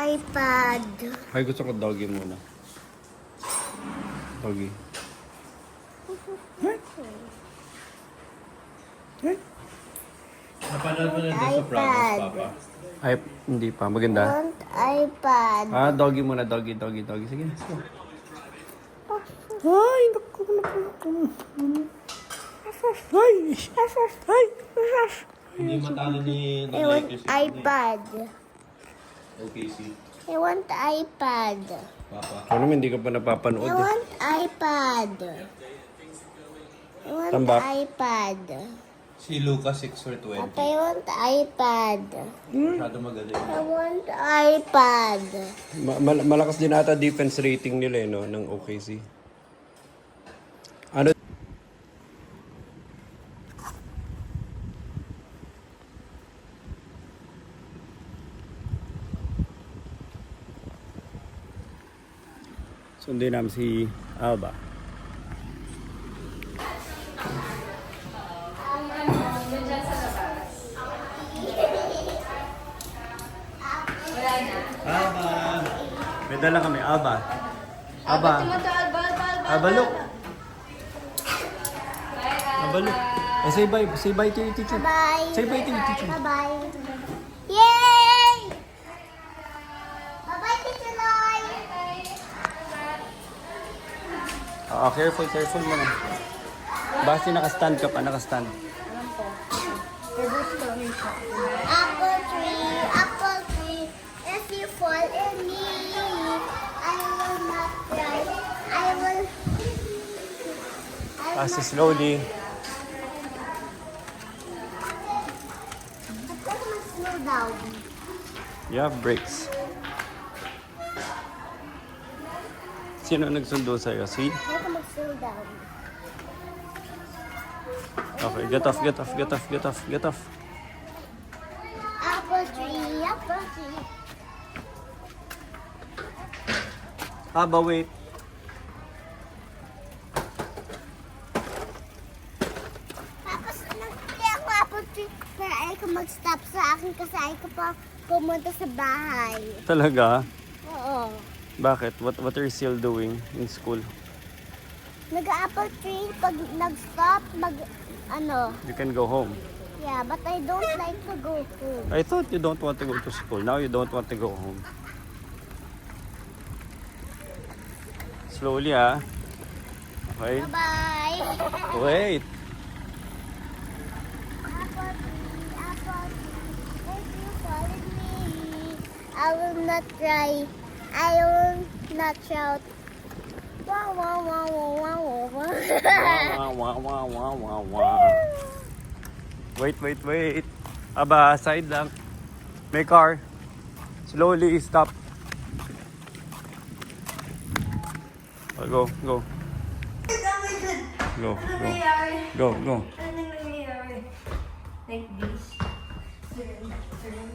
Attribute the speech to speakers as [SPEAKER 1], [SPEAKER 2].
[SPEAKER 1] iPad.
[SPEAKER 2] Ay, gusto ko doggy muna. Doggy.
[SPEAKER 3] Napanood mo na The Sopranos, Papa?
[SPEAKER 2] Ay, hindi pa.
[SPEAKER 1] I
[SPEAKER 2] Maganda.
[SPEAKER 1] want iPad.
[SPEAKER 2] Ah, doggy muna. Doggy. Sige, let's go. Ay, naku. Ay.
[SPEAKER 3] Hindi matalo ni
[SPEAKER 1] I want iPad.
[SPEAKER 3] OKC.
[SPEAKER 1] I want iPad.
[SPEAKER 3] Papa.
[SPEAKER 2] Ano naman, hindi ka pa
[SPEAKER 1] I
[SPEAKER 2] napapanood eh.
[SPEAKER 1] want iPad. I want
[SPEAKER 2] Tambak.
[SPEAKER 1] iPad.
[SPEAKER 3] Si Lucas 6 for 20.
[SPEAKER 1] Papa, I want iPad.
[SPEAKER 3] Masyado magaling.
[SPEAKER 1] I want iPad.
[SPEAKER 2] Malakas din ata defense rating nila eh, no, ng OKC. Ano? Sundin namin si Alba. Alba! May dala kami, Alba. Alba. Alba, look. Alba, look. Eh, say bye to your teacher.
[SPEAKER 1] Bye-bye.
[SPEAKER 2] Say bye to your teacher.
[SPEAKER 1] Bye-bye. Yay! Bye-bye, Teacher Loy.
[SPEAKER 2] Careful mo na. Basta naka-stand ka pa, naka-stand.
[SPEAKER 1] Apple tree, if you fall in me, I will not cry. I will
[SPEAKER 2] Pass slowly.
[SPEAKER 1] slow down.
[SPEAKER 2] You have brakes. Sino nagsundo sa'yo? Si?
[SPEAKER 1] How to slow down?
[SPEAKER 2] Okay, get off.
[SPEAKER 1] Apple tree, apple tree.
[SPEAKER 2] Aba, wait.
[SPEAKER 1] Tapos nagpili ako apple tree para ay ko mag-stop sa akin kasi ay ko pa pumunta sa bahay.
[SPEAKER 2] Talaga?
[SPEAKER 1] Oo.
[SPEAKER 2] Bakit? What are you still doing in school?
[SPEAKER 1] Nag-apple tree pag nag-stop,
[SPEAKER 2] You can go home.
[SPEAKER 1] yeah, but I don't like to go home.
[SPEAKER 2] I thought you don't want to go to school. Now you don't want to go home. Slowly, ah. Okay?
[SPEAKER 1] Bye-bye.
[SPEAKER 2] Wait.
[SPEAKER 1] Apple tree, if you follow me, I will not cry. I will not shout. Wow, wow, wow, wow, wow, wow.
[SPEAKER 2] Wait. Aba, side lang. May car. Slowly, stop. Oh, go.
[SPEAKER 4] Ano nangyayari?
[SPEAKER 2] Go.
[SPEAKER 4] Ano nangyayari? Like this. Turn.